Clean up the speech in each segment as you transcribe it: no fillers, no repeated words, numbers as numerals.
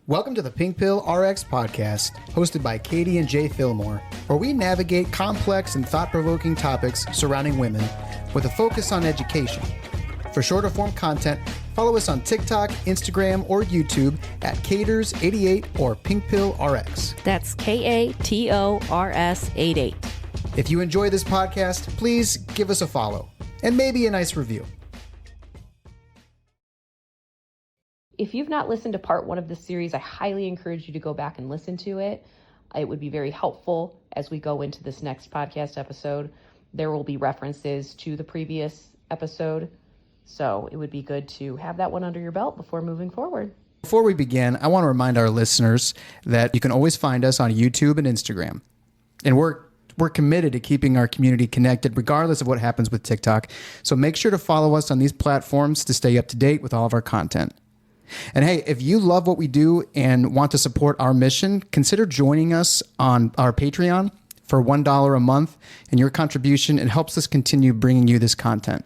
Welcome to the PinkpillRx podcast, hosted by Katie and Jay Fillmore, where we navigate complex and thought-provoking topics surrounding women with a focus on education. For shorter form content, follow us on TikTok, Instagram, or YouTube at Caters88 or PinkpillRx. That's KATORS88. If you enjoy this podcast, please give us a follow and maybe a nice review. If you've not listened to part 1 of this series, I highly encourage you to go back and listen to it. It would be very helpful as we go into this next podcast episode. There will be references to the previous episode, so it would be good to have that one under your belt before moving forward. Before we begin, I want to remind our listeners that you can always find us on YouTube and Instagram. And we're committed to keeping our community connected regardless of what happens with TikTok. So make sure to follow us on these platforms to stay up to date with all of our content. And hey, if you love what we do and want to support our mission, consider joining us on our Patreon for $1 a month. And your contribution, it helps us continue bringing you this content.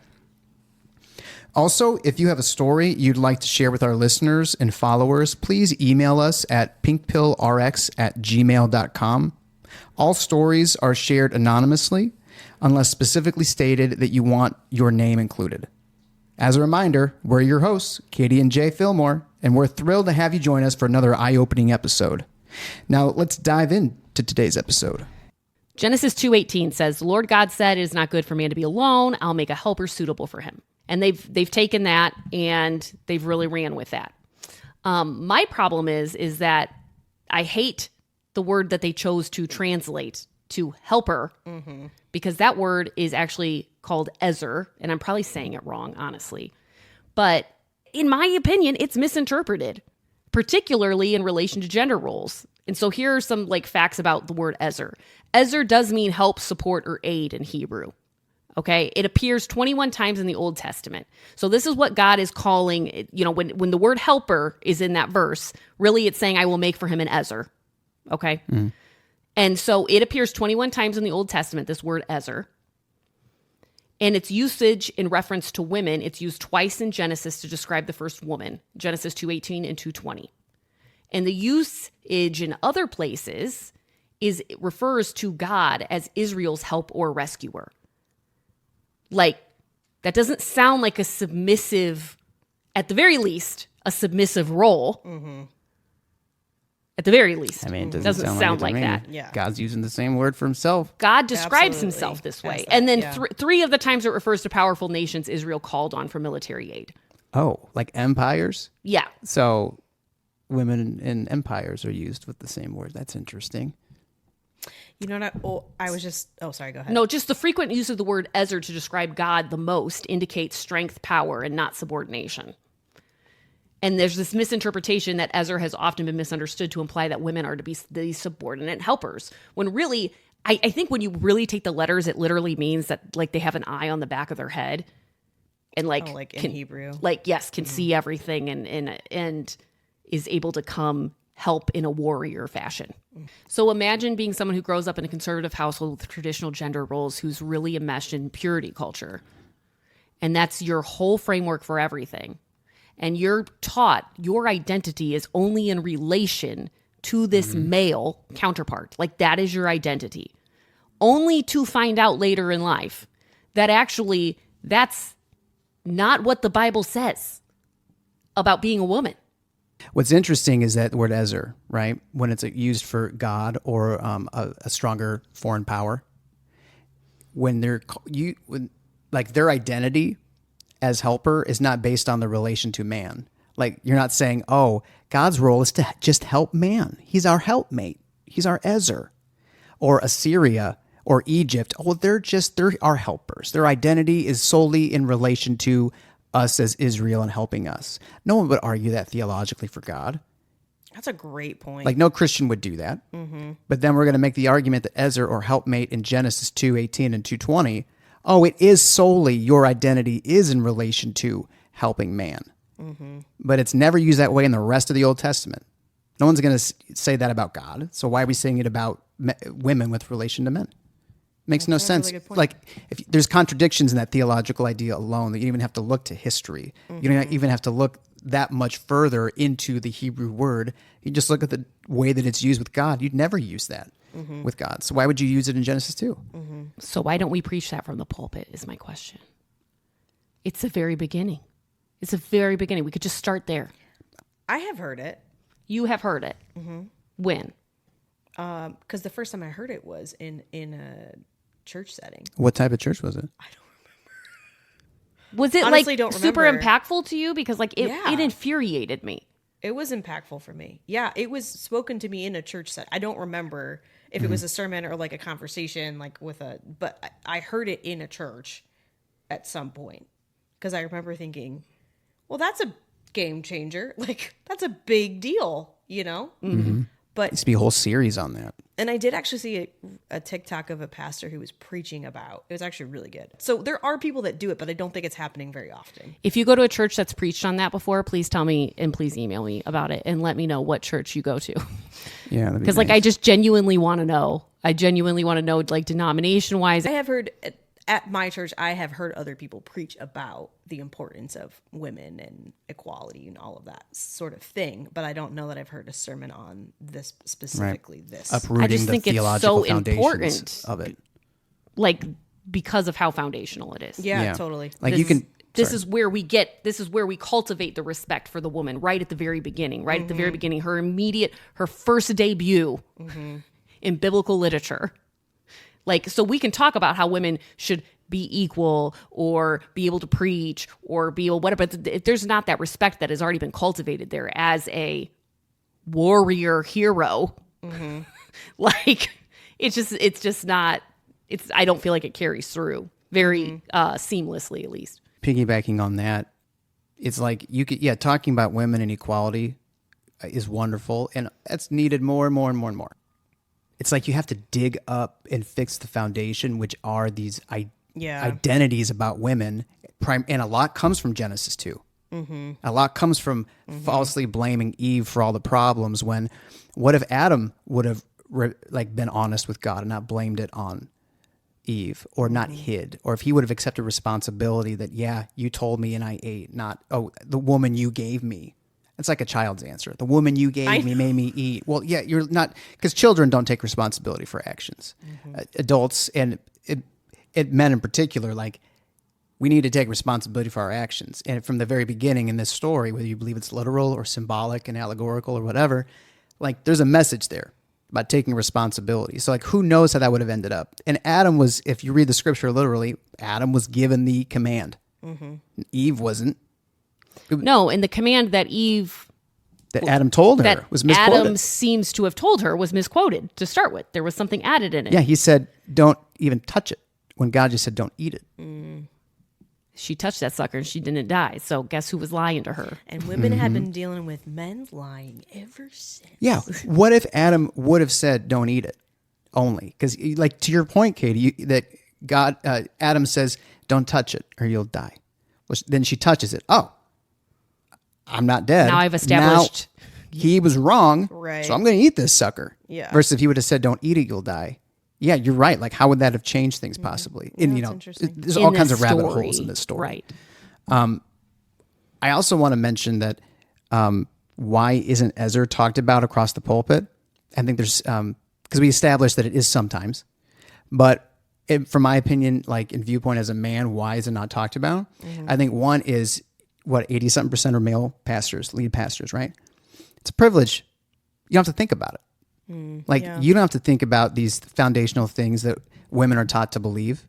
Also, if you have a story you'd like to share with our listeners and followers, please email us at pinkpillrx@gmail.com. All stories are shared anonymously unless specifically stated that you want your name included. As a reminder, we're your hosts, Katie and Jay Fillmore, and we're thrilled to have you join us for another eye-opening episode. Now, let's dive into today's episode. Genesis 2:18 says, "The Lord God said, it is not good for man to be alone. I'll make a helper suitable for him." And they've taken that and they've really ran with that. My problem is that I hate the word that they chose to translate to helper, because that word is actually called Ezer, and I'm probably saying it wrong, honestly. But in my opinion, it's misinterpreted, particularly in relation to gender roles. And so here are some facts about the word Ezer. Ezer does mean help, support, or aid in Hebrew. Okay, it appears 21 times in the Old Testament. So this is what God is calling, when the word helper is in that verse, really it's saying, I will make for him an Ezer. Okay? And so it appears 21 times in the Old Testament, this word Ezer. And its usage in reference to women, it's used twice in Genesis to describe the first woman, Genesis 2:18 and 2:20. And the usage in other places it refers to God as Israel's help or rescuer. That doesn't sound like a submissive, at the very least, a submissive role. At the very least. I mean, it doesn't sound like that. Yeah. God's using the same word for himself. God describes himself this way. And then three of the times it refers to powerful nations Israel called on for military aid. Oh, like empires? Yeah. So women in empires are used with the same word. That's interesting. You know what? Sorry, go ahead. No, just the frequent use of the word Ezer to describe God the most indicates strength, power, and not subordination. And there's this misinterpretation that Ezer has often been misunderstood to imply that women are to be the subordinate helpers. When really, I think when you really take the letters, it literally means that they have an eye on the back of their head. And in Hebrew. Can see everything and is able to come help in a warrior fashion. So imagine being someone who grows up in a conservative household with traditional gender roles who's really enmeshed in purity culture. And that's your whole framework for everything. And you're taught your identity is only in relation to this male counterpart. That is your identity. Only to find out later in life that actually that's not what the Bible says about being a woman. What's interesting is that the word Ezer, right? When it's used for God or a stronger foreign power, when their identity as helper is not based on the relation to man. You're not saying, oh, God's role is to just help man. He's our helpmate. He's our Ezer. Or Assyria or Egypt. Oh, they're our helpers. Their identity is solely in relation to us as Israel and helping us. No one would argue that theologically for God. That's a great point. No Christian would do that. But then we're going to make the argument that Ezer or helpmate in Genesis 2:18 and 2:20, oh, it is solely your identity is in relation to helping man. But it's never used that way in the rest of the Old Testament. No one's going to say that about God. So why are we saying it about women with relation to men? Makes no sense. Really if there's contradictions in that theological idea alone, that you don't even have to look to history. You don't even have to look that much further into the Hebrew word, you just look at the way that it's used with God. You'd never use that with God. So why would you use it in Genesis 2? So why don't we preach that from the pulpit is my question. It's the very beginning. It's the very beginning. We could just start there. I have heard it. You have heard it. When? Because the first time I heard it was in a church setting. What type of church was it? Was it Honestly, like don't super remember. impactful to you? Because like it Yeah. infuriated me. It was impactful for me. Yeah, it was spoken to me in a church set. I don't remember if it was a sermon or like a conversation, like but I heard it in a church at some point because I remember thinking, well, that's a game changer. Like that's a big deal, you know? But Used to be a whole series on that. and I did actually see a TikTok of a pastor who was preaching about. It was actually really good. So there are people that do it, but I don't think it's happening very often. If you go to a church that's preached on that before, please tell me and please email me about it and let me know what church you go to. Yeah, Because like I just genuinely want to know. I genuinely want to know, like denomination wise. I have heard at my church, I have heard other people preach about the importance of women and equality and all of that sort of thing, but I don't know that I've heard a sermon on this specifically. This uprooting I just the think it's theological so foundations important. of it. Like because of how foundational it is. yeah, totally. Like This you can. This is where we cultivate the respect for the woman right at the very beginning, right at the very beginning, her first debut in biblical literature. Like, so we can talk about how women should be equal or be able to preach or be able whatever, but if there's not that respect that has already been cultivated there as a warrior hero, like it's just not, I don't feel like it carries through very seamlessly, at least. Piggybacking on that, it's like talking about women and equality is wonderful, and that's needed more and more and more and more. It's like you have to dig up and fix the foundation, which are these identities about women, and a lot comes from Genesis 2. A lot comes from falsely blaming Eve for all the problems. What if Adam would have been honest with God and not blamed it on Eve, or not hid, or if he would have accepted responsibility that, yeah, you told me and I ate, not, oh, the woman you gave me. It's like a child's answer. The woman you gave me made me eat. Well, yeah, you're not, because children don't take responsibility for actions. Adults and men in particular, like, we need to take responsibility for our actions. And from the very beginning in this story, whether you believe it's literal or symbolic and allegorical or whatever, like, there's a message there about taking responsibility. So, like, who knows how that would have ended up? And Adam was, if you read the scripture literally, Adam was given the command. Eve wasn't. No, and the command that Adam told her was misquoted. Adam seems to have told her was misquoted to start with. There was something added in it. Yeah, he said, don't even touch it, when God just said, don't eat it. She touched that sucker and she didn't die. So guess who was lying to her? And women have been dealing with men lying ever since. Yeah, what if Adam would have said, don't eat it, only? Because, like, to your point, Katie, that Adam says, don't touch it or you'll die. Well, then she touches it. Oh, I'm not dead. Now I've established. Now, he was wrong, Right. so I'm going to eat this sucker. Yeah. Versus if he would have said, don't eat it, you'll die. Yeah, you're right. Like, how would that have changed things possibly? And, that's interesting. there's In all kinds this of rabbit story. holes in this story. Right. I also want to mention that why isn't Ezra talked about across the pulpit? I think there's, because we established that it is sometimes, but from my opinion, like in viewpoint as a man, why is it not talked about? I think one is, 80-something% are male pastors, lead pastors, right? It's a privilege. You don't have to think about it. You don't have to think about these foundational things that women are taught to believe,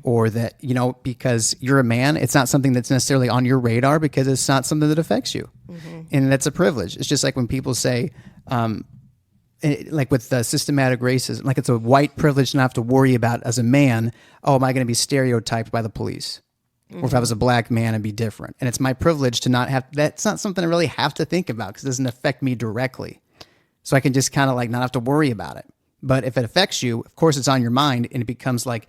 or that, because you're a man, it's not something that's necessarily on your radar because it's not something that affects you. And that's a privilege. It's just like when people say, like with the systematic racism, like it's a white privilege to not have to worry about as a man, oh, am I going to be stereotyped by the police? Or if I was a black man, it'd be different. And it's my privilege to not have, that's not something I really have to think about because it doesn't affect me directly. So I can just kind of like not have to worry about it. But if it affects you, of course it's on your mind and it becomes like,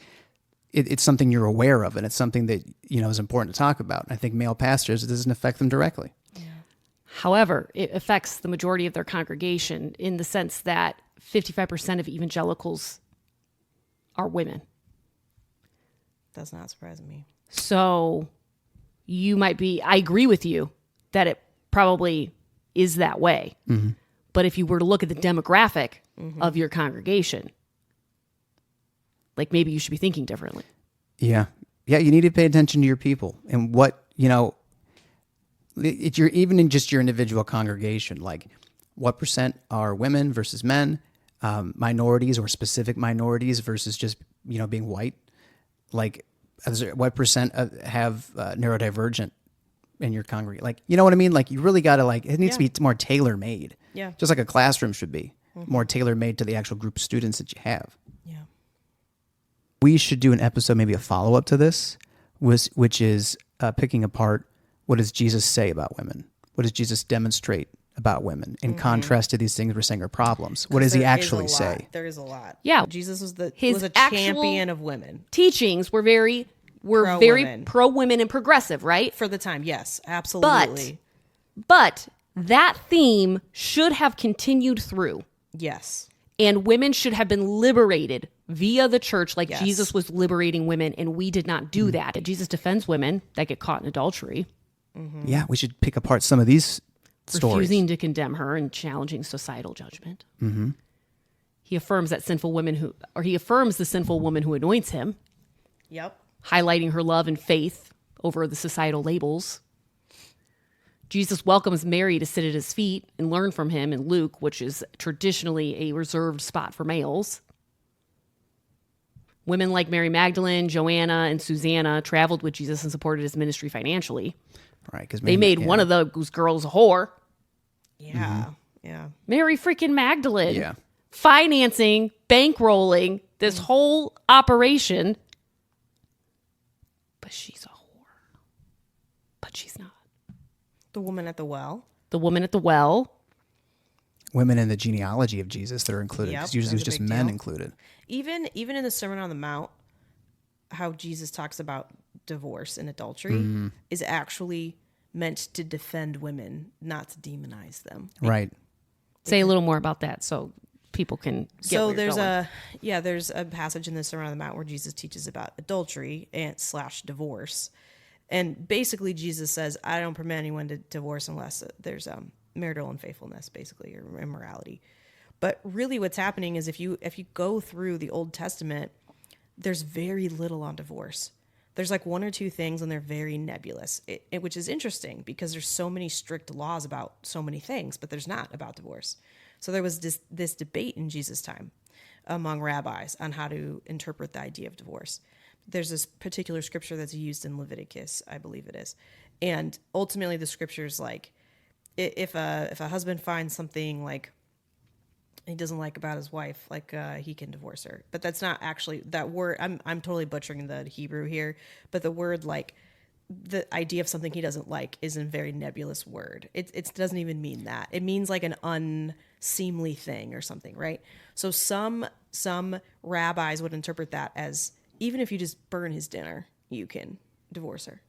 it's something you're aware of and it's something that, is important to talk about. And I think male pastors, it doesn't affect them directly. However, it affects the majority of their congregation in the sense that 55% of evangelicals are women. That's not surprising me. So you might be, I agree with you that probably is that way. But if you were to look at the demographic of your congregation, like maybe you should be thinking differently. Yeah. Yeah, you need to pay attention to your people and what, you're even in just your individual congregation, like what percent are women versus men, minorities or specific minorities versus just, being white. Like what percent have neurodivergent in your congregation? Like, you know what I mean? Like you really got to it needs to be more tailor-made. Yeah. Just like a classroom should be more tailor-made to the actual group of students that you have. Yeah. We should do an episode, maybe a follow-up to this, which is picking apart what does Jesus say about women? What does Jesus demonstrate about women in contrast to these things we're saying are problems? What does he actually say? There is a lot. Yeah. Jesus was His a actual champion of women. Teachings were very Pro-women. pro-women and progressive, right? For the time, yes, absolutely. But that theme should have continued through. Yes. And women should have been liberated via the church like Yes. Jesus was liberating women, and we did not do that. And Jesus defends women that get caught in adultery, Yeah, we should pick apart some of these stories. refusing to condemn her and challenging societal judgment. He affirms the sinful woman who anoints him, Yep. highlighting her love and faith over the societal labels. Jesus welcomes Mary to sit at his feet and learn from him in Luke, which is traditionally a reserved spot for males. Women like Mary Magdalene, Joanna, and Susanna traveled with Jesus and supported his ministry financially. Right, because They made one of those girls a whore. Yeah. Yeah. Mary freaking Magdalene. Yeah. Financing, bankrolling this whole operation. But she's a whore. But she's not. The woman at the well. The woman at the well. women in the genealogy of Jesus that are included, because usually it was that's a just big men deal. included. Even in the Sermon on the Mount, how Jesus talks about divorce and adultery is actually meant to defend women, not to demonize them. Right. Say a little more about that so people can get So where you're going. there's a passage in the Sermon on the Mount where Jesus teaches about adultery and / divorce. And basically Jesus says, I don't permit anyone to divorce unless there's marital unfaithfulness, basically, or immorality. But really what's happening is if you go through the Old Testament, there's very little on divorce. There's like one or two things and they're very nebulous, which is interesting because there's so many strict laws about so many things, but there's not about divorce. So there was this debate in Jesus' time among rabbis on how to interpret the idea of divorce. There's this particular scripture that's used in Leviticus, I believe it is. And ultimately the scripture's like, if a husband finds something like he doesn't like about his wife, like he can divorce her. But that's not actually that word. I'm totally butchering the Hebrew here, but the word, like the idea of something he doesn't like, is a very nebulous word. It doesn't even mean that. It means like an unseemly thing or something, right? So some rabbis would interpret that as even if you just burn his dinner, you can divorce her.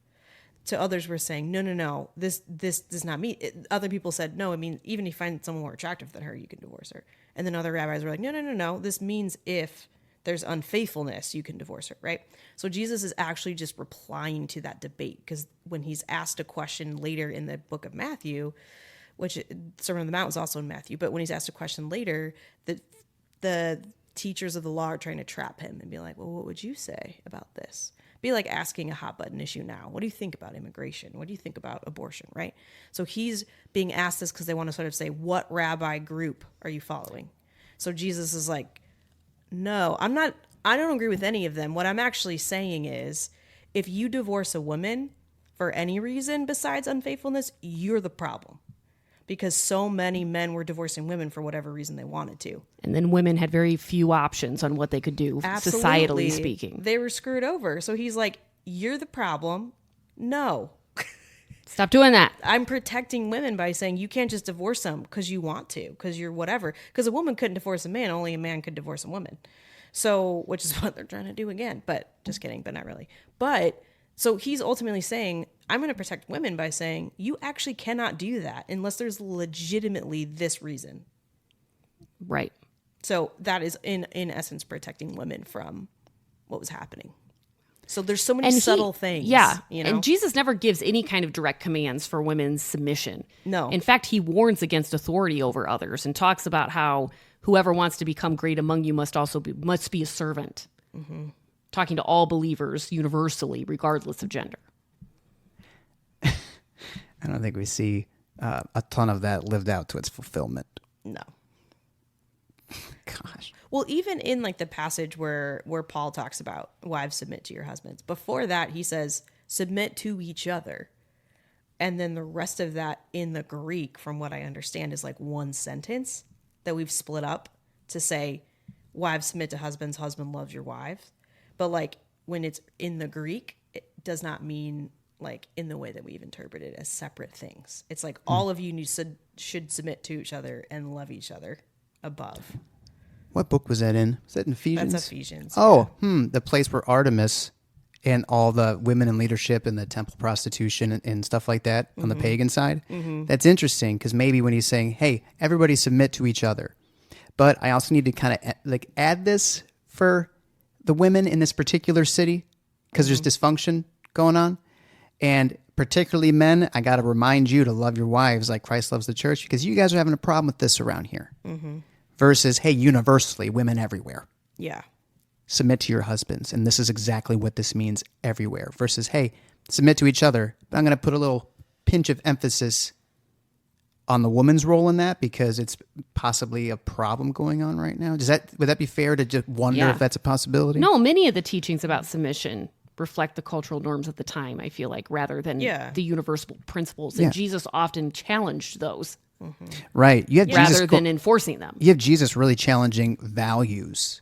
To others were saying, no, this does not mean. Other people said, no, I mean, even if you find someone more attractive than her, you can divorce her. And then other rabbis were like, no, this means if there's unfaithfulness, you can divorce her, right? So Jesus is actually just replying to that debate, because when he's asked a question later in the book of Matthew, which Sermon on the Mount is also in Matthew, but when he's asked a question later, the teachers of the law are trying to trap him and be like, well, what would you say about this? Be like asking a hot button issue now. What do you think about immigration? What do you think about abortion, right? So he's being asked this because they want to sort of say, what rabbi group are you following? So Jesus is like, no, I don't agree with any of them. What I'm actually saying is, if you divorce a woman for any reason besides unfaithfulness, you're the problem. Because so many men were divorcing women for whatever reason they wanted to. And then women had very few options on what they could do, Absolutely. societally speaking. They were screwed over. So he's like, you're the problem. No. Stop doing that. I'm protecting women by saying you can't just divorce them because you want to, because you're whatever. Because a woman couldn't divorce a man. Only a man could divorce a woman. So, which is what they're trying to do again. But just kidding, but not really. But so he's ultimately saying, I'm going to protect women by saying you actually cannot do that unless there's legitimately this reason. Right. So that is in essence protecting women from what was happening. So there's so many subtle things. Yeah. You know? And Jesus never gives any kind of direct commands for women's submission. No. In fact, he warns against authority over others and talks about how whoever wants to become great among you must be a servant. Mm-hmm. Talking to all believers universally, regardless of gender. I don't think we see a ton of that lived out to its fulfillment. No. Gosh. Well, even in like the passage where Paul talks about wives submit to your husbands, before that he says submit to each other. And then the rest of that in the Greek, from what I understand, is like one sentence that we've split up to say wives submit to husbands, husband loves your wives. But like when it's in the Greek, it does not mean like in the way that we've interpreted as separate things. It's like all of you should submit to each other and love each other above. What book was that in? Was that in Ephesians? That's Ephesians. Oh, the place where Artemis and all the women in leadership and the temple prostitution and stuff like that on the pagan side. Mm-hmm. That's interesting because maybe when he's saying, hey, everybody submit to each other. But I also need to kind of like add this for the women in this particular city because there's dysfunction going on. And particularly men, I got to remind you to love your wives like Christ loves the church because you guys are having a problem with this around here. Mm-hmm. Versus, hey, universally, women everywhere. Yeah. Submit to your husbands. And this is exactly what this means everywhere. Versus, hey, submit to each other. But I'm going to put a little pinch of emphasis on the woman's role in that because it's possibly a problem going on right now. Would that be fair to just wonder if that's a possibility? No, many of the teachings about submission reflect the cultural norms at the time, I feel like, rather than the universal principles. And Jesus often challenged those. Mm-hmm. Right. You have rather than enforcing them. You have Jesus really challenging values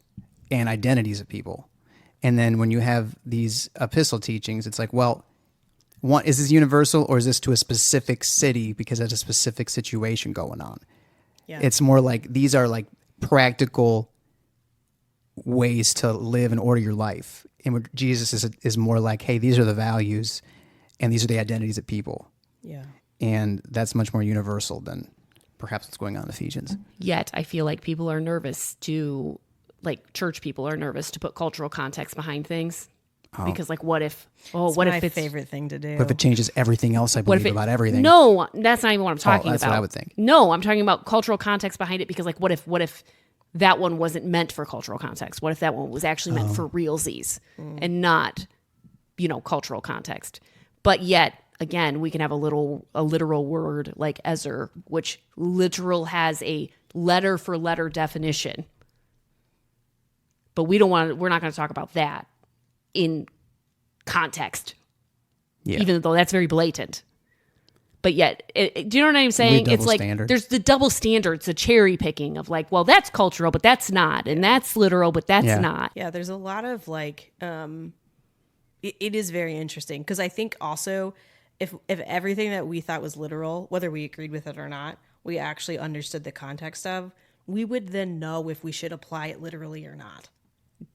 and identities of people. And then when you have these epistle teachings, it's like, well, is this universal or is this to a specific city because there's a specific situation going on? Yeah. It's more like these are like practical ways to live and order your life. And what Jesus is more like, hey, these are the values and these are the identities of people. Yeah. And that's much more universal than perhaps what's going on in Ephesians. Yet, I feel like people are nervous church people are nervous to put cultural context behind things. Oh. Because like, what if it's my favorite thing to do. What if it changes everything else I believe about everything? No, that's not even what I'm talking that's about. What I would think. No, I'm talking about cultural context behind it because like, what if that one wasn't meant for cultural context? What if that one was actually meant for realsies and not, cultural context? But yet, again, we can have a literal word like ezer, which literal has a letter for letter definition. But we're not going to talk about that in context, even though that's very blatant. But yet, do you know what I'm saying? It's like there's the double standard. It's a cherry picking of like, well, that's cultural, but that's not. And that's literal, but that's not. Yeah, there's a lot of like, it is very interesting because I think also if everything that we thought was literal, whether we agreed with it or not, we actually understood the context of, we would then know if we should apply it literally or not.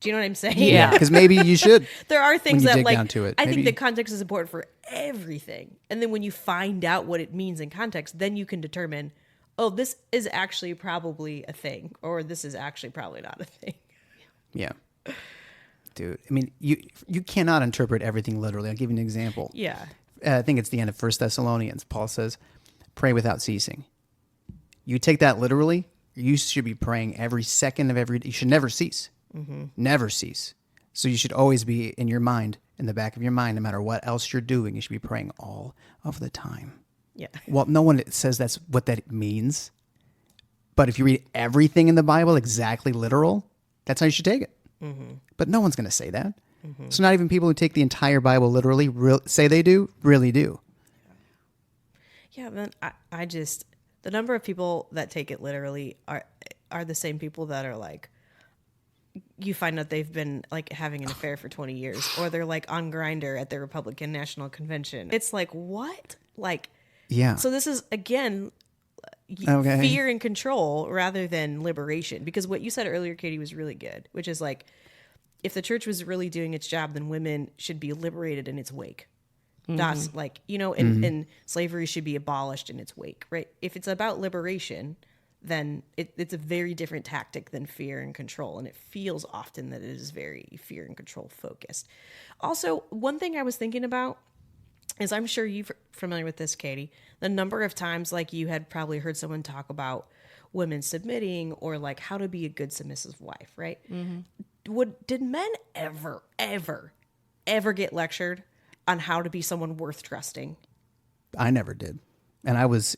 Do you know what I'm saying? Yeah, because maybe you should. There are things that like, down to it. I think the context is important for everything. And then when you find out what it means in context, then you can determine, oh, this is actually probably a thing, or this is actually probably not a thing. Yeah. Dude, I mean, you cannot interpret everything literally. I'll give you an example. Yeah. I think it's the end of 1 Thessalonians. Paul says, pray without ceasing. You take that literally, you should be praying every second of every day. You should never cease. Mm-hmm. Never cease. So you should always be in your mind, in the back of your mind, no matter what else you're doing, you should be praying all of the time. Yeah. Well, no one says that's what that means. But if you read everything in the Bible exactly literal, that's how you should take it. Mm-hmm. But no one's going to say that. Mm-hmm. So not even people who take the entire Bible literally say they do, really do. Yeah, man, I just, the number of people that take it literally are the same people that are like, you find out they've been like having an affair for 20 years, or they're like on Grindr at the Republican National Convention. It's like, what? Like, yeah. So this is, again, fear and control rather than liberation. Because what you said earlier, Katie, was really good, which is like, if the church was really doing its job, then women should be liberated in its wake. Mm-hmm. That's like, and slavery should be abolished in its wake, right? If it's about liberation, then it's a very different tactic than fear and control. And it feels often that it is very fear and control focused. Also, one thing I was thinking about is, I'm sure you're familiar with this, Katie, the number of times like you had probably heard someone talk about women submitting, or like how to be a good submissive wife, right? Did men ever get lectured on how to be someone worth trusting? I never did. And I was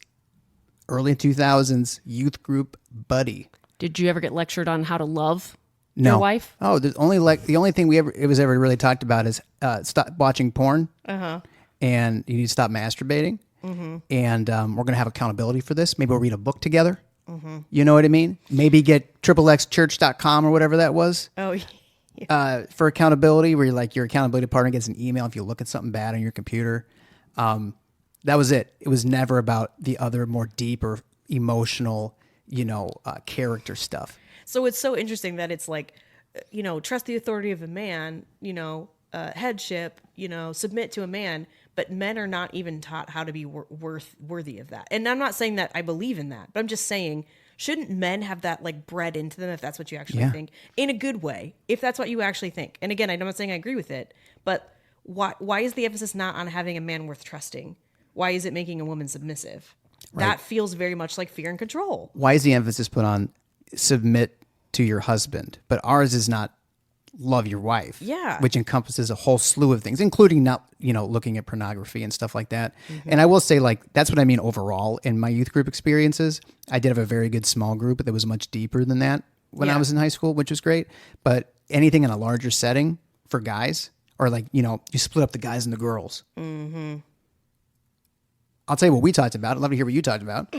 early 2000s youth group buddy. Did you ever get lectured on how to love No. your wife? Oh, the only thing it was ever really talked about is stop watching porn. And you need to stop masturbating. And we're going to have accountability for this. Maybe we'll read a book together. You know what I mean? Maybe get xxchurch.com or whatever that was. Oh, yeah. For accountability, where your accountability partner gets an email if you look at something bad on your computer. That was it. It was never about the other more deeper emotional, character stuff. So it's so interesting that it's like, trust the authority of a man, headship, submit to a man, but men are not even taught how to be worthy of that. And I'm not saying that I believe in that, but I'm just saying, shouldn't men have that like bred into them if that's what you actually think, in a good way, if that's what you actually think? And again, I'm not saying I agree with it, but why is the emphasis not on having a man worth trusting? Why is it making a woman submissive? Right. That feels very much like fear and control. Why is the emphasis put on submit to your husband? But ours is not love your wife. Yeah. Which encompasses a whole slew of things, including not, looking at pornography and stuff like that. And I will say, that's what I mean overall in my youth group experiences. I did have a very good small group that was much deeper than that when I was in high school, which was great. But anything in a larger setting for guys, or you split up the guys and the girls. I'll tell you what we talked about. I'd love to hear what you talked about.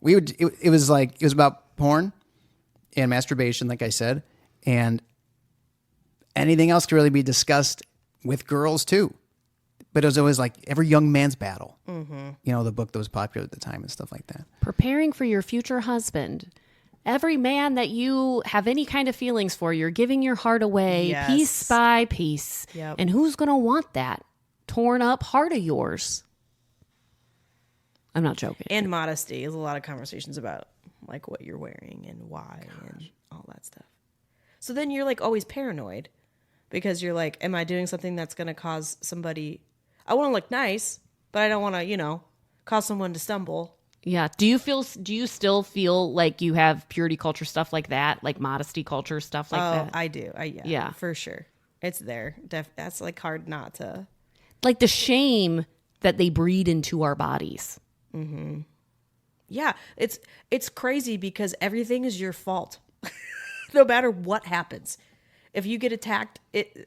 It was about porn and masturbation, like I said, and anything else could really be discussed with girls too. But it was always like every young man's battle. The book that was popular at the time and stuff like that. Preparing for your future husband. Every man that you have any kind of feelings for, you're giving your heart away piece by piece. Yep. And who's going to want that torn up heart of yours? I'm not joking. And modesty. There's a lot of conversations about like what you're wearing and why and all that stuff. So then you're like always paranoid because you're like, am I doing something that's going to cause somebody, I want to look nice, but I don't want to, cause someone to stumble. Yeah. Do you still feel like you have purity culture stuff like that? Like modesty culture stuff like that? I do. Yeah, for sure. It's there. That's like hard not to. Like the shame that they breed into our bodies. Yeah, it's crazy because everything is your fault. No matter what happens. If you get attacked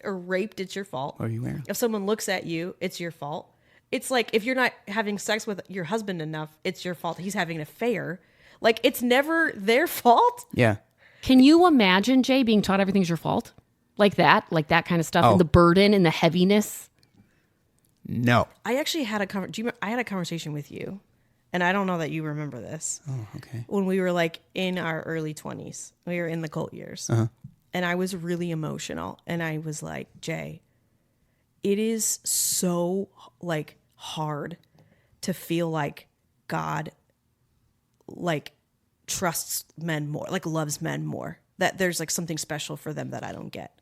or raped, it's your fault. What are you wearing? If someone looks at you, it's your fault. It's like if you're not having sex with your husband enough, it's your fault. He's having an affair. Like it's never their fault. Yeah. Can you imagine, Jay, being taught everything's your fault? Like that kind of stuff, and the burden and the heaviness? No. I actually had I had a conversation with you. And I don't know that you remember this. Oh, okay. When we were like in our early 20s, we were in the cult years. And I was really emotional. And I was like, Jay, it is so like hard to feel like God like trusts men more, like loves men more. That there's like something special for them that I don't get.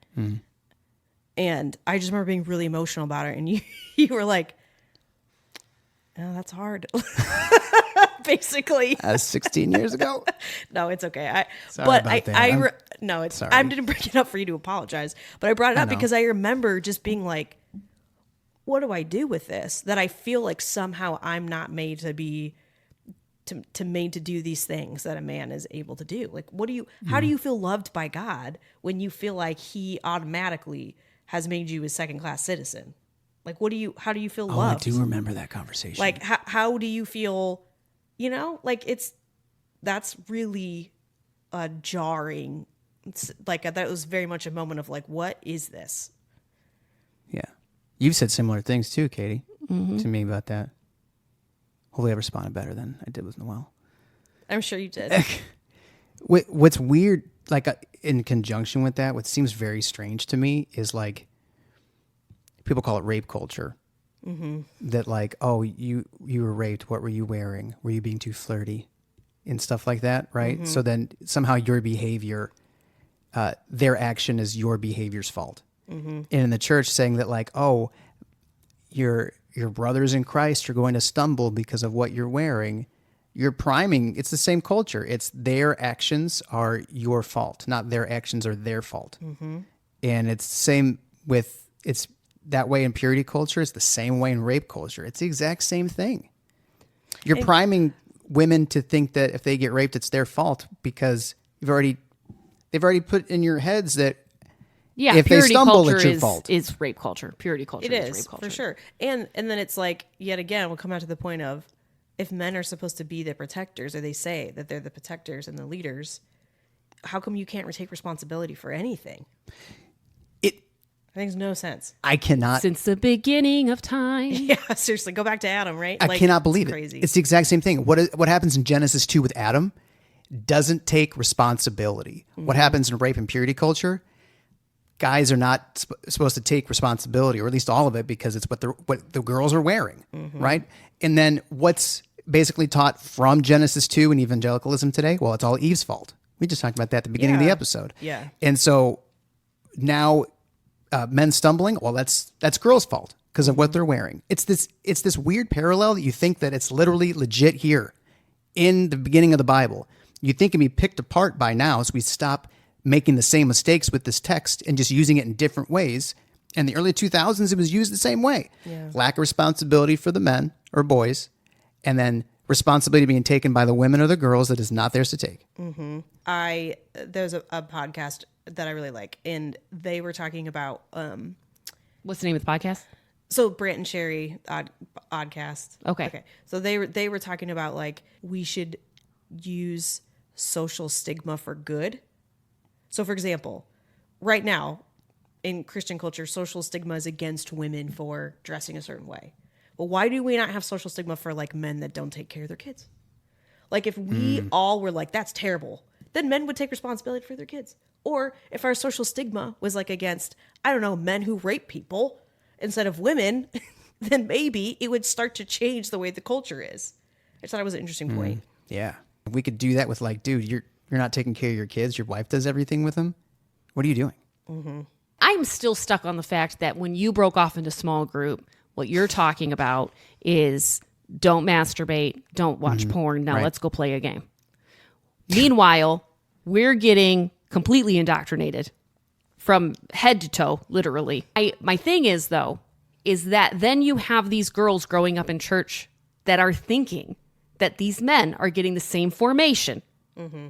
And I just remember being really emotional about it. And you were like, oh, that's hard. Basically. 16 years ago? No, it's okay. Sorry about that. No, it's sorry. I didn't bring it up for you to apologize, but I brought it up because I remember just being like, what do I do with this? That I feel like somehow I'm not made to be made to do these things that a man is able to do. Like, how do you feel loved by God when you feel like he automatically has made you a second-class citizen? Like, how do you feel loved? I do remember that conversation. Like, how do you feel, like that's really jarring. It's like, that was very much a moment of like, what is this? Yeah. You've said similar things too, Katie, to me about that. Hopefully I responded better than I did with Noelle. I'm sure you did. What's weird, like in conjunction with that, what seems very strange to me is like, people call it rape culture. That like, oh, you were raped. What were you wearing? Were you being too flirty? and stuff like that, right? So then somehow your behavior, their action is your behavior's fault. And in the church saying that like, oh, your brothers in Christ are going to stumble because of what you're wearing, you're priming. It's the same culture. It's their actions are your fault, not their actions are their fault. And it's the same with, it's that way in purity culture. It's the same way in rape culture. It's the exact same thing. You're priming women to think that if they get raped, it's their fault because they've already put in your heads that if they stumble, it's your fault. Is rape culture. Purity culture is rape culture. For sure. And then it's like, yet again, we'll come out to the point of, if men are supposed to be the protectors, or they say that they're the protectors and the leaders, how come you can't take responsibility for anything? It makes no sense. I cannot. Since the beginning of time. Yeah, seriously. Go back to Adam, right? I cannot believe it. Crazy. It's the exact same thing. What happens in Genesis 2 with Adam doesn't take responsibility. What happens in rape and purity culture, guys are not supposed to take responsibility, or at least all of it, because it's what the girls are wearing, right? And then what's basically taught from Genesis 2 and evangelicalism today? Well, it's all Eve's fault. We just talked about that at the beginning of the episode. Yeah. And so now men stumbling, well, that's girls' fault because of what they're wearing. It's this weird parallel that you think that it's literally legit here in the beginning of the Bible. You think it can be picked apart by now, so we stop making the same mistakes with this text and just using it in different ways. In the early 2000s, it was used the same way. Yeah. Lack of responsibility for the men or boys, and then responsibility being taken by the women or the girls that is not theirs to take. There's a podcast that I really like, and they were talking about what's the name of the podcast? So Brant and Sherry Oddcast. Okay. So they were talking about like we should use social stigma for good. So for example, right now in Christian culture, social stigma is against women for dressing a certain way. Well, why do we not have social stigma for like men that don't take care of their kids? Like if we all were like, that's terrible, then men would take responsibility for their kids. Or if our social stigma was like against, I don't know, men who rape people instead of women, then maybe it would start to change the way the culture is. I just thought it was an interesting point. Yeah. We could do that with like, dude, you're not taking care of your kids. Your wife does everything with them. What are you doing? I'm still stuck on the fact that when you broke off into small group, what you're talking about is don't masturbate, don't watch porn. Now let's go play a game. Meanwhile, we're getting completely indoctrinated from head to toe, literally. My thing is, though, is that then you have these girls growing up in church that are thinking that these men are getting the same formation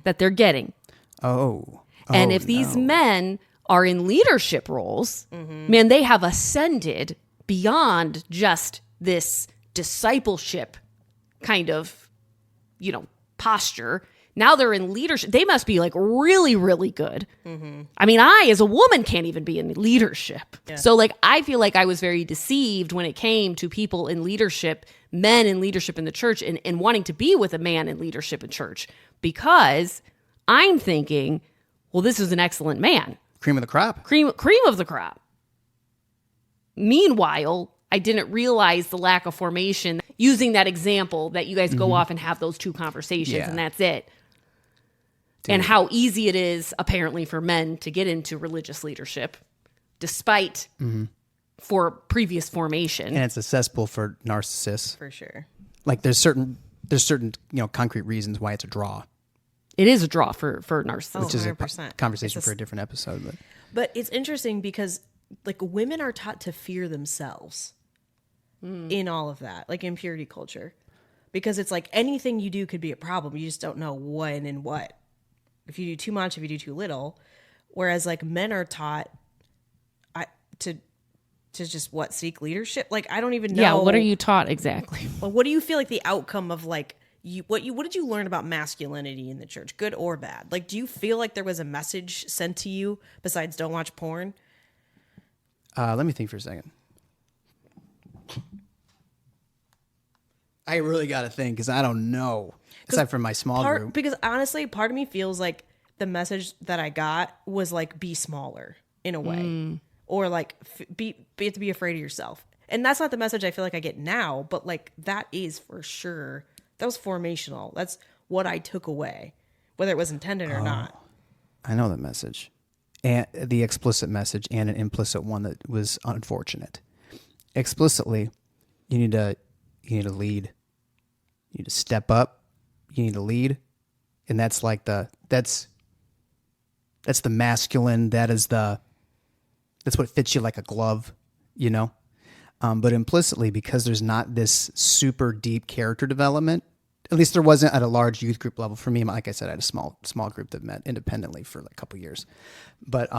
that they're getting. And if these men are in leadership roles, man, they have ascended beyond just this discipleship kind of, posture. Now they're in leadership. They must be like really, really good. I mean, I, as a woman, can't even be in leadership. Yeah. So like, I feel like I was very deceived when it came to people in leadership, men in leadership in the church, and wanting to be with a man in leadership in church, because I'm thinking, well, this is an excellent man. Cream of the crop. Cream of the crop. Meanwhile, I didn't realize the lack of formation. Using that example that you guys go off and have those two conversations and that's it. Dude. And how easy it is, apparently, for men to get into religious leadership, despite for previous formation. And it's a cesspool for narcissists. For sure. Like there's certain concrete reasons why it's a draw. It is a draw for narcissists. Which is a conversation for a different episode. But it's interesting because like women are taught to fear themselves in all of that, like in purity culture, because it's like anything you do could be a problem. You just don't know when and what. If you do too much, if you do too little. Whereas like men are taught to just seek leadership. Like I don't even know. Yeah, what are you taught exactly? Well, what do you feel like the outcome of like what did you learn about masculinity in the church, good or bad? Like, do you feel like there was a message sent to you besides don't watch porn? Let me think for a second. I really got to think because I don't know, aside from my small group. Because honestly, part of me feels like the message that I got was like, be smaller in a way, or like be to be afraid of yourself. And that's not the message I feel like I get now, but like that is for sure. That was formational. That's what I took away, whether it was intended or not. I know the message, and the explicit message, and an implicit one that was unfortunate. Explicitly, you need to lead. You need to step up. You need to lead, and that's like that's the masculine. That's what fits you like a glove, you know. But implicitly, because there's not this super deep character development. At least there wasn't at a large youth group level for me. Like I said, I had a small group that met independently for like a couple years. But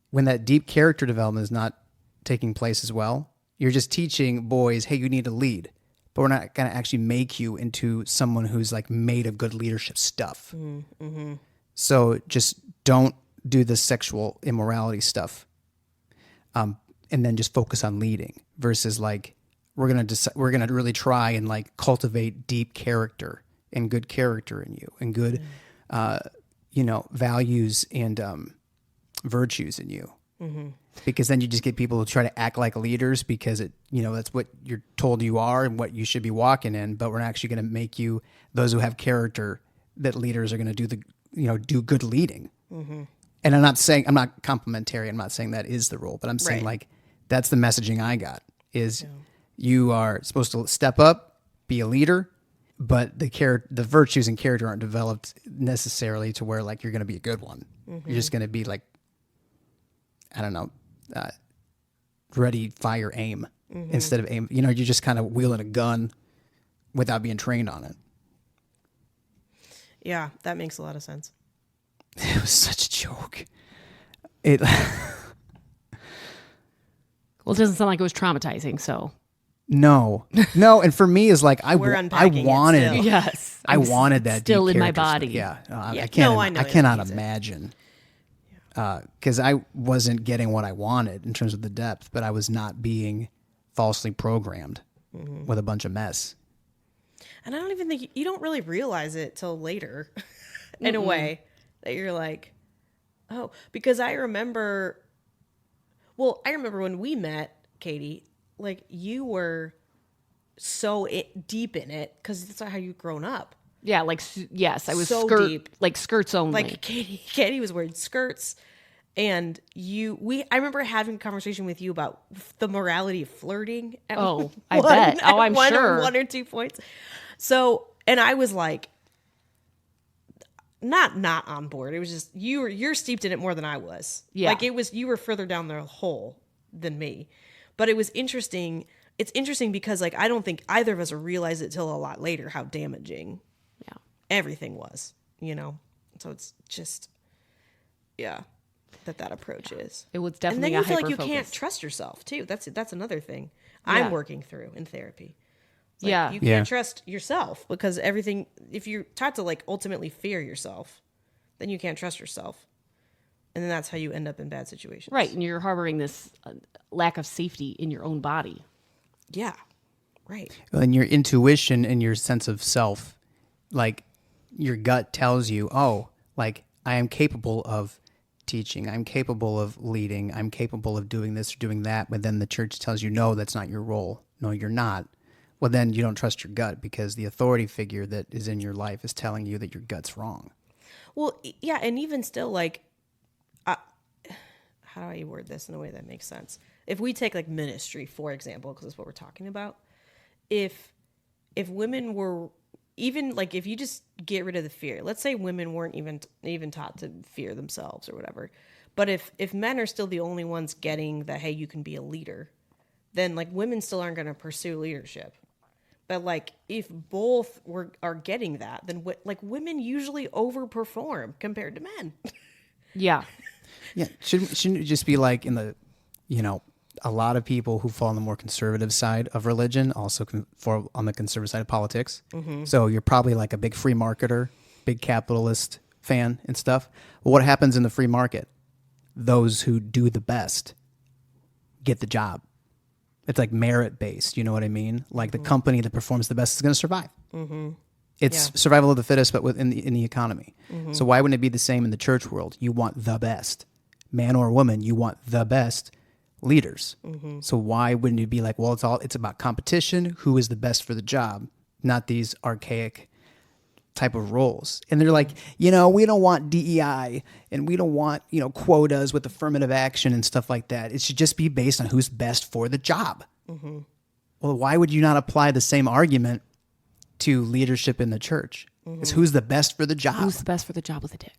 when that deep character development is not taking place as well, you're just teaching boys, hey, you need to lead. But we're not going to actually make you into someone who's like made of good leadership stuff. Mm-hmm. So just don't do the sexual immorality stuff. And then just focus on leading versus like, we're gonna really try and like cultivate deep character and good character in you and good, values and virtues in you. Mm-hmm. Because then you just get people who try to act like leaders because that's what you're told you are and what you should be walking in. But we're actually going to make you those who have character that leaders are going to do good leading. Mm-hmm. And I'm not complimentary. I'm not saying that is the role, but I'm saying like that's the messaging I got is. Yeah. You are supposed to step up, be a leader, but the virtues and character aren't developed necessarily to where like you're going to be a good one. Mm-hmm. You're just going to be like, I don't know, ready, fire, aim instead of aim. You're just kind of wielding a gun without being trained on it. Yeah, that makes a lot of sense. It was such a joke. Well, it doesn't sound like it was traumatizing, so. No, and for me is like I wanted that still deep in my body. Yeah, I cannot imagine because I wasn't getting what I wanted in terms of the depth, but I was not being falsely programmed with a bunch of mess. And I don't even think you don't really realize it till later, in a way that you're like, oh, because I remember when we met, Katie. Like you were so deep in it because that's how you've grown up. Yeah, like yes, I was so deep, like skirts only. Like Katie was wearing skirts, and I remember having a conversation with you about the morality of flirting. I bet. Oh, I'm sure. 1 or 2 points. So, and I was like, not on board. It was just you're steeped in it more than I was. Yeah, like you were further down the hole than me. But it was interesting. It's interesting because like I don't think either of us realized it till a lot later how damaging everything was, So it's just that approach is. It was definitely and then you feel like you focus. can't trust yourself too. That's another thing I'm working through in therapy. Like, you can't trust yourself because everything. If you're taught to like ultimately fear yourself, then you can't trust yourself. And then that's how you end up in bad situations. Right. And you're harboring this lack of safety in your own body. Yeah. Right. And your intuition and your sense of self, like your gut tells you, oh, like I am capable of teaching. I'm capable of leading. I'm capable of doing this or doing that. But then the church tells you, no, that's not your role. No, you're not. Well, then you don't trust your gut because the authority figure that is in your life is telling you that your gut's wrong. Well, yeah. And even still, like, how do I word this in a way that makes sense? If we take like ministry, for example, because that's what we're talking about, if women were even like, if you just get rid of the fear, let's say women weren't even taught to fear themselves or whatever, but if men are still the only ones getting that, hey, you can be a leader, then like women still aren't going to pursue leadership. But like if both are getting that, then like women usually overperform compared to men. Yeah. Yeah, shouldn't it just be like in the, a lot of people who fall on the more conservative side of religion also fall on the conservative side of politics. Mm-hmm. So you're probably like a big free marketer, big capitalist fan and stuff. Well, what happens in the free market? Those who do the best get the job. It's like merit based. You know what I mean? Like the company that performs the best is going to survive. Mm-hmm. It's survival of the fittest, but within the economy. Mm-hmm. So why wouldn't it be the same in the church world? You want the best. Man or woman, you want the best leaders. Mm-hmm. So why wouldn't it be like, well, it's about competition. Who is the best for the job? Not these archaic type of roles. And they're like, we don't want DEI and we don't want, quotas with affirmative action and stuff like that. It should just be based on who's best for the job. Mm-hmm. Well, why would you not apply the same argument to leadership in the church? It's who's the best for the job. Who's the best for the job with a dick?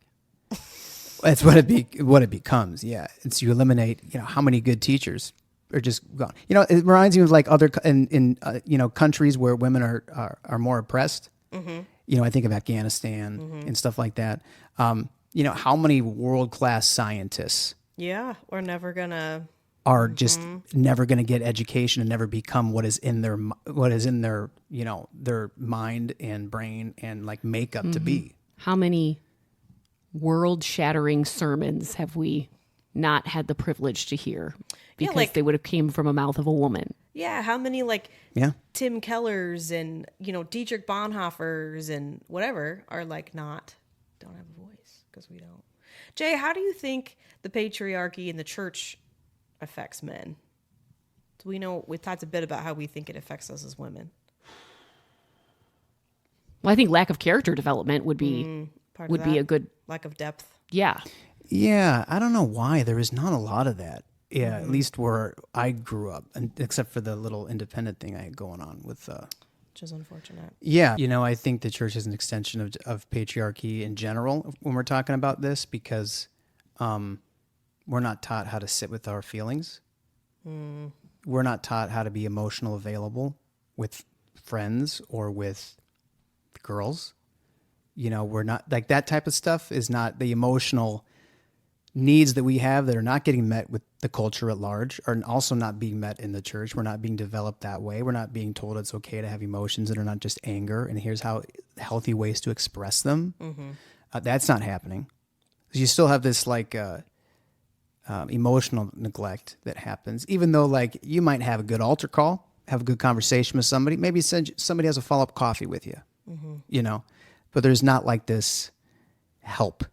That's what it becomes. Yeah. And so you eliminate, how many good teachers are just gone. It reminds me of like other in countries where women are more oppressed. Mm-hmm. I think of Afghanistan and stuff like that. How many world-class scientists we're never gonna are just never going to get education and never become what is in their their mind and brain and like makeup to be. How many world-shattering sermons have we not had the privilege to hear because they would have came from a mouth of a woman? Yeah, how many Tim Kellers and Dietrich Bonhoeffers and whatever are don't have a voice because we don't. Jay, how do you think the patriarchy in the church affects men? Do we know? We talked a bit about how we think it affects us as women. Well, I think lack of character development would be be a good lack of depth. Yeah. Yeah, I don't know why there is not a lot of that. Yeah, at least where I grew up, and except for the little independent thing I had going on with. Which is unfortunate. Yeah, I think the church is an extension of patriarchy in general when we're talking about this because we're not taught how to sit with our feelings. We're not taught how to be emotional available with friends or with girls. We're not like that type of stuff is not the emotional needs that we have that are not getting met with the culture at large are also not being met in the church. We're not being developed that way. We're not being told it's okay to have emotions that are not just anger and here's how healthy ways to express them. That's not happening. You still have this emotional neglect that happens, even though you might have a good altar call, have a good conversation with somebody, maybe somebody has a follow-up coffee with you, but there's not this help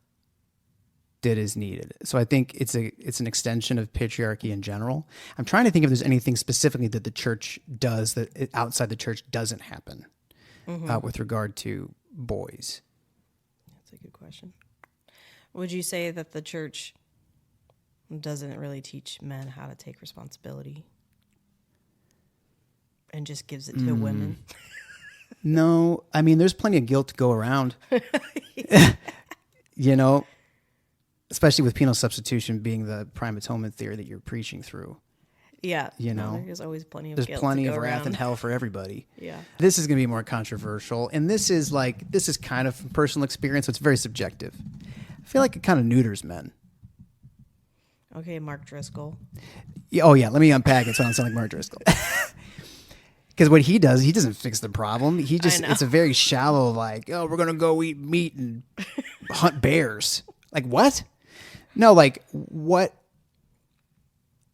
that is needed. So I think it's an extension of patriarchy in general. I'm trying to think if there's anything specifically that the church does that outside the church doesn't happen with regard to boys. That's a good question. Would you say that the church doesn't really teach men how to take responsibility and just gives it to women? No, I mean, there's plenty of guilt to go around, especially with penal substitution being the prime atonement theory that you're preaching through. Yeah. There's always plenty of there's guilt plenty to go of wrath around. and hell for everybody. Yeah. This is going to be more controversial. And this is kind of from personal experience. So it's very subjective. I feel like it kind of neuters men. Okay, Mark Driscoll. Yeah, oh, yeah. Let me unpack it so I don't sound like Mark Driscoll. Because what he does, he doesn't fix the problem. It's a very shallow, we're going to go eat meat and hunt bears. Like, what? No, what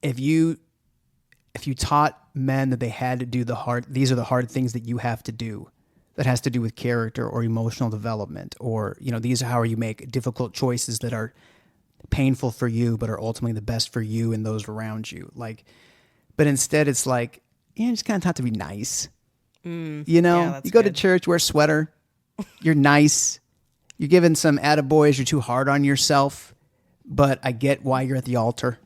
if you taught men that they had to do these are the hard things that you have to do, that has to do with character or emotional development, or, these are how you make difficult choices that are painful for you, but are ultimately the best for you and those around you. But instead it's just kind of taught to be nice. You go good. to church, wear a sweater, you're nice, you're giving some attaboys, you're too hard on yourself, but I get why you're at the altar.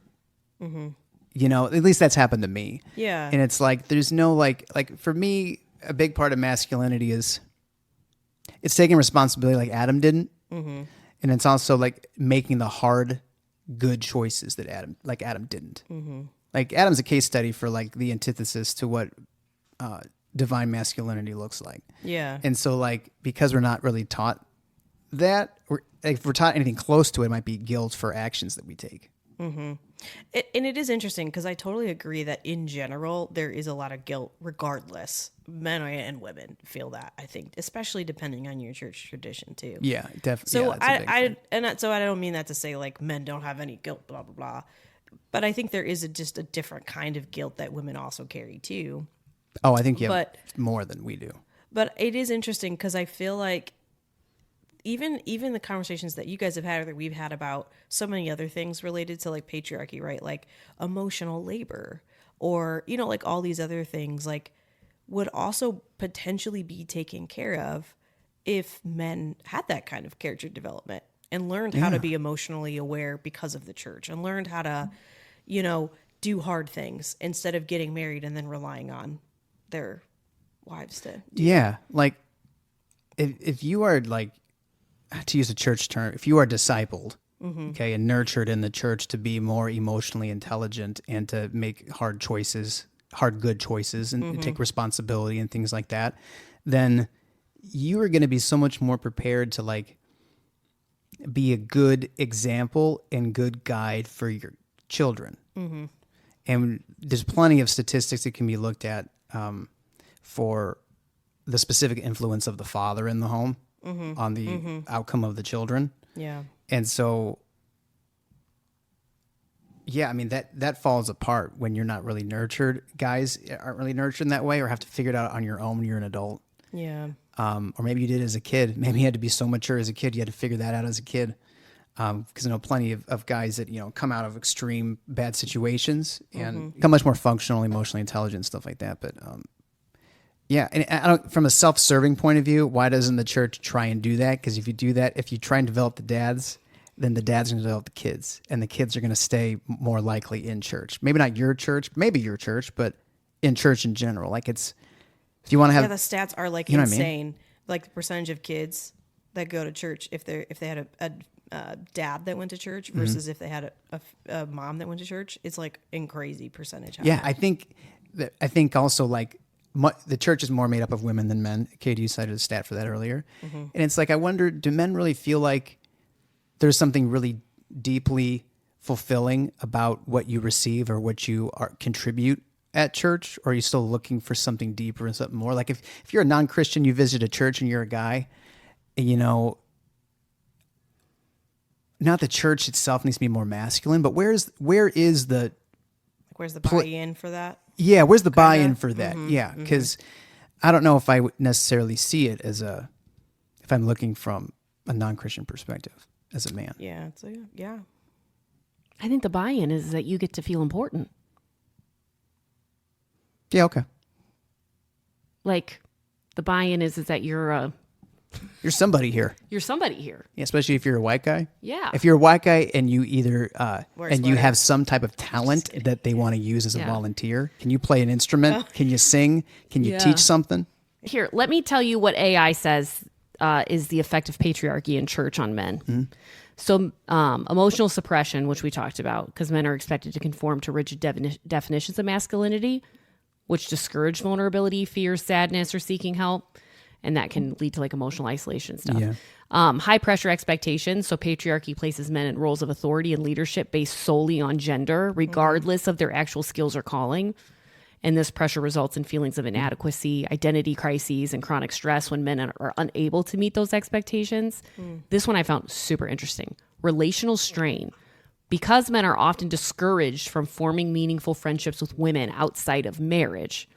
At least that's happened to me. Yeah. And it's there's no for me, a big part of masculinity is it's taking responsibility like Adam didn't. And it's also making the hard, good choices that Adam didn't. Adam's a case study for the antithesis to what divine masculinity looks like. Yeah. And so because we're not really taught that, if we're taught anything close to it, it might be guilt for actions that we take. And it is interesting because I totally agree that in general, there is a lot of guilt regardless. Men and women feel that, I think, especially depending on your church tradition too. Yeah, definitely. So yeah, I don't mean that to say men don't have any guilt, blah, blah, blah. But I think there is just a different kind of guilt that women also carry too. Oh, I think you have more than we do. But it is interesting because I feel like even the conversations that you guys have had or that we've had about so many other things related to patriarchy, right? Like emotional labor or, all these other things would also potentially be taken care of if men had that kind of character development and learned how to be emotionally aware because of the church and learned how to, do hard things instead of getting married and then relying on their wives to do. Yeah. Like if you are, like, to use a church term, if you are discipled, okay, and nurtured in the church to be more emotionally intelligent and to make hard good choices and take responsibility and things like that, then you are going to be so much more prepared to, like, be a good example and good guide for your children. And there's plenty of statistics that can be looked at for the specific influence of the father in the home on the outcome of the children. Yeah. And so, yeah, I mean, that falls apart when you're not really nurtured. Guys aren't really nurtured in that way or have to figure it out on your own when you're an adult. Yeah. Or maybe you did as a kid. Maybe you had to be so mature as a kid, you had to figure that out as a kid. Because I know plenty of guys that, come out of extreme bad situations and become much more functional, emotionally intelligent, stuff like that. But yeah, and I don't, from a self-serving point of view, why doesn't the church try and do that? Because if you do that, if you try and develop the dads, then the dads are going to develop the kids, and the kids are going to stay more likely in church. Maybe not your church, maybe your church, but in church in general. Like, it's, if you want to have, the stats are, like, you know what I insane. mean? Like the percentage of kids that go to church if they had a dad that went to church versus if they had a mom that went to church, it's like in crazy percentage. Yeah, I think also, like, the church is more made up of women than men. Katie, you cited a stat for that earlier. And it's like, I wonder, do men really feel like there's something really deeply fulfilling about what you receive or what you contribute at church? Or are you still looking for something deeper and something more? Like, if you're a non-Christian, you visit a church and you're a guy, not the church itself needs to be more masculine, but where is the buy-in for that? Yeah, where's the buy-in for that? Yeah, because I don't know if I would necessarily see it as if I'm looking from a non-Christian perspective as a man. Yeah, yeah. I think the buy-in is that you get to feel important. Yeah, okay. Like, the buy-in is that you're somebody here. You're somebody here. Yeah, especially if you're a white guy. Yeah. If you're a white guy and you either you have some type of talent that they want to use as a volunteer, can you play an instrument? Can you sing? Can you teach something? Here, let me tell you what AI says is the effect of patriarchy in church on men. So emotional suppression, which we talked about, because men are expected to conform to rigid definitions of masculinity, which discourage vulnerability, fear, sadness, or seeking help. And that can lead to, like, emotional isolation stuff. Yeah. High pressure expectations. So patriarchy places men in roles of authority and leadership based solely on gender, regardless of their actual skills or calling. And this pressure results in feelings of inadequacy, identity crises, and chronic stress when men are unable to meet those expectations. This one I found super interesting. Relational strain. Because men are often discouraged from forming meaningful friendships with women outside of marriage.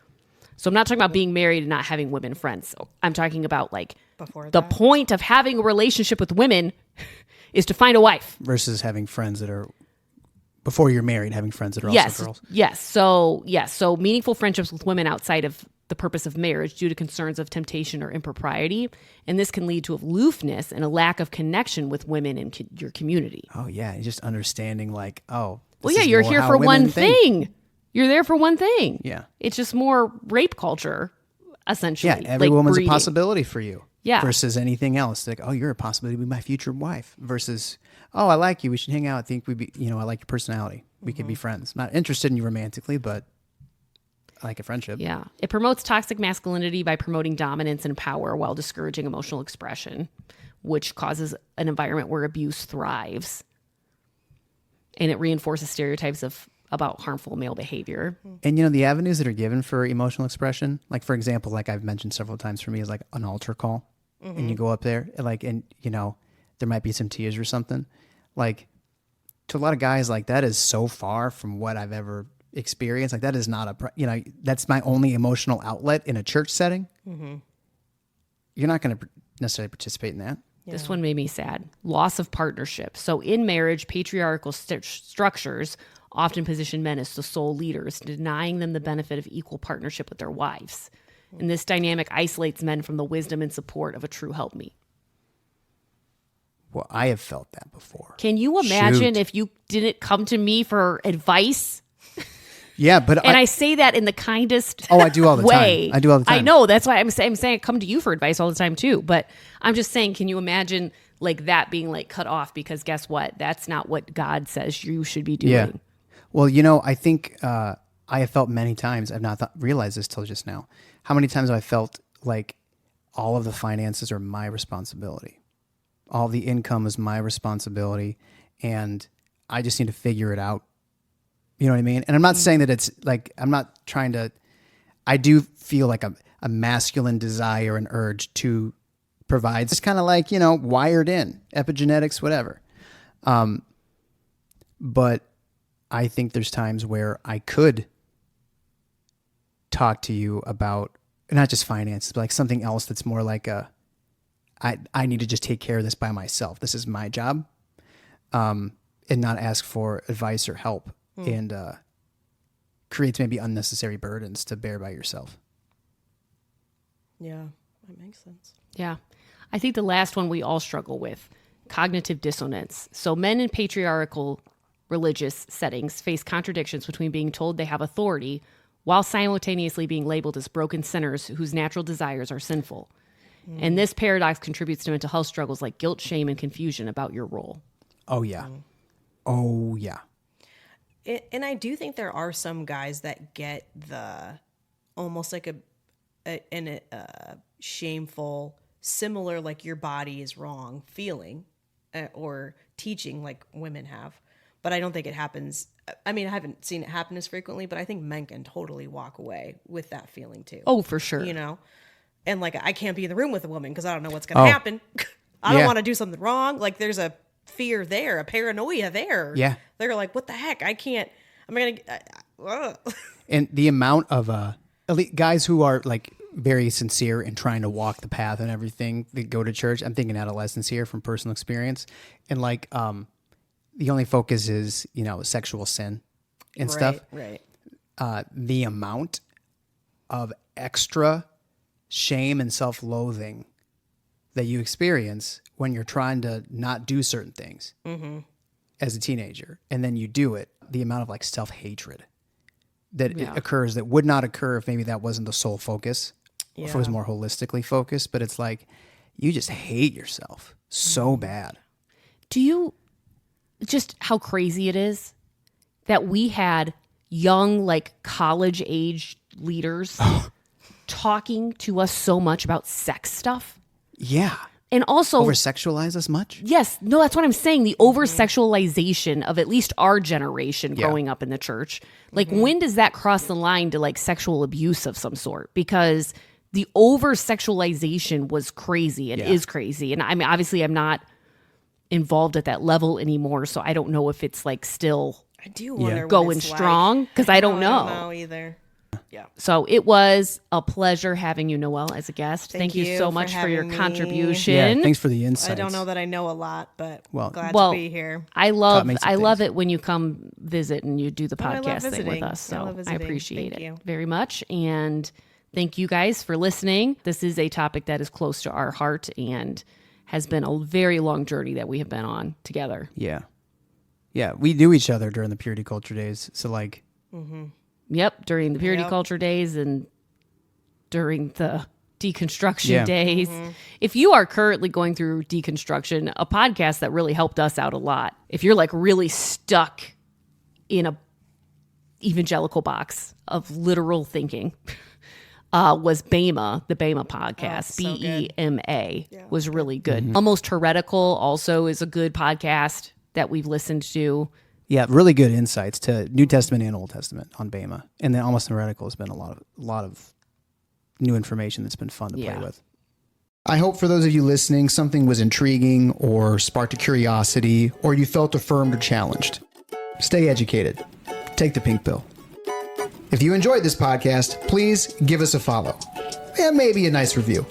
So I'm not talking about being married and not having women friends. So I'm talking about, like, the point of having a relationship with women is to find a wife. Versus having friends that are, before you're married, having friends that are also girls. Yes. So meaningful friendships with women outside of the purpose of marriage due to concerns of temptation or impropriety. And this can lead to aloofness and a lack of connection with women in your community. Oh, yeah. Just understanding, like, well, yeah, you're here for one thing. You're there for one thing. Yeah. It's just more rape culture, essentially. Yeah, every woman's breeding. A possibility for you. Yeah. Versus anything else. Like, oh, you're a possibility to be my future wife. Versus, oh, I like you. We should hang out. I think we'd be, I like your personality. We could be friends. Not interested in you romantically, but I like a friendship. Yeah. It promotes toxic masculinity by promoting dominance and power while discouraging emotional expression, which causes an environment where abuse thrives. And it reinforces stereotypes about harmful male behavior. And, the avenues that are given for emotional expression, like, for example, like I've mentioned several times for me, is like an altar call. And you go up there, and there might be some tears or something. Like, to a lot of guys, like, that is so far from what I've ever experienced. Like, that is not that's my only emotional outlet in a church setting. You're not going to necessarily participate in that. Yeah. This one made me sad. Loss of partnership. So in marriage, patriarchal structures often position men as the sole leaders, denying them the benefit of equal partnership with their wives. And this dynamic isolates men from the wisdom and support of a true helpmeet. Well, I have felt that before. Can you imagine Shoot. if you didn't come to me for advice? Yeah, but And I say that in the kindest I do all the way. time. I do all the time. I know. That's why I'm saying I come to you for advice all the time too. But I'm just saying, can you imagine like that being like cut off? Because guess what? That's not what God says you should be doing. Yeah. Well, I think I have felt many times, I've not realized this till just now, how many times have I felt like all of the finances are my responsibility. All the income is my responsibility, and I just need to figure it out. You know what I mean? And I'm not saying that it's like, I'm not trying to, I do feel like a masculine desire and urge to provide. It's kind of like, wired in, epigenetics, whatever. But I think there's times where I could talk to you about not just finances, but like something else that's more like I need to just take care of this by myself. This is my job, and not ask for advice or help, and creates maybe unnecessary burdens to bear by yourself. Yeah, that makes sense. Yeah. I think the last one we all struggle with, cognitive dissonance. So men in patriarchal religious settings face contradictions between being told they have authority while simultaneously being labeled as broken sinners whose natural desires are sinful. And this paradox contributes to mental health struggles like guilt, shame, and confusion about your role. Oh, yeah. Oh, yeah. And I do think there are some guys that get the almost like a shameful, similar, like your body is wrong feeling or teaching like women have. But I don't think it happens. I mean, I haven't seen it happen as frequently, but I think men can totally walk away with that feeling too. Oh, for sure. And like, I can't be in the room with a woman because I don't know what's going to happen. I don't want to do something wrong. Like there's a fear there, a paranoia there. Yeah. They're like, what the heck? I can't, I'm going to, And the amount of guys who are like very sincere and trying to walk the path and everything, they go to church. I'm thinking adolescents here from personal experience. And like, the only focus is, sexual sin and stuff. Right. The amount of extra shame and self-loathing that you experience when you're trying to not do certain things as a teenager, and then you do it, the amount of like self-hatred that it occurs that would not occur if maybe that wasn't the sole focus, or if it was more holistically focused, but it's like you just hate yourself so bad. Do you just how crazy it is that we had young, like college age leaders talking to us so much about sex stuff? Yeah. And also over-sexualize us much? Yes. No, that's what I'm saying. The over-sexualization of at least our generation growing up in the church. Like, when does that cross the line to like sexual abuse of some sort? Because the over-sexualization was crazy and is crazy. And I mean, obviously I'm not involved at that level anymore, so I don't know if it's like still I do wonder going strong, because I don't know. I don't know either. Yeah. So it was a pleasure having you, Noelle, as a guest. Thank you so much for your having me. contribution. Yeah, thanks for the insights. I don't know that I know a lot, but glad well, to be here. I love me some love things. it when you come visit and you do the I love podcast thing with visiting. us. So I love I visiting. appreciate Thank it you. very much. And thank you guys for listening. This is a topic that is close to our heart and has been a very long journey that we have been on together. Yeah. Yeah, we knew each other during the purity culture days. So like... Yep, during the purity culture days and during the deconstruction days. If you are currently going through deconstruction, a podcast that really helped us out a lot. If you're like really stuck in a evangelical box of literal thinking, was Bema, the Bema podcast. so good. BEMA was really good. Almost Heretical also is a good podcast that we've listened to. Yeah, really good insights to New Testament and Old Testament on Bema. And then Almost Heretical has been a lot of new information that's been fun to play with. I hope for those of you listening, something was intriguing or sparked a curiosity, or you felt affirmed or challenged. Stay educated. Take the pink pill. If you enjoyed this podcast, please give us a follow and maybe a nice review.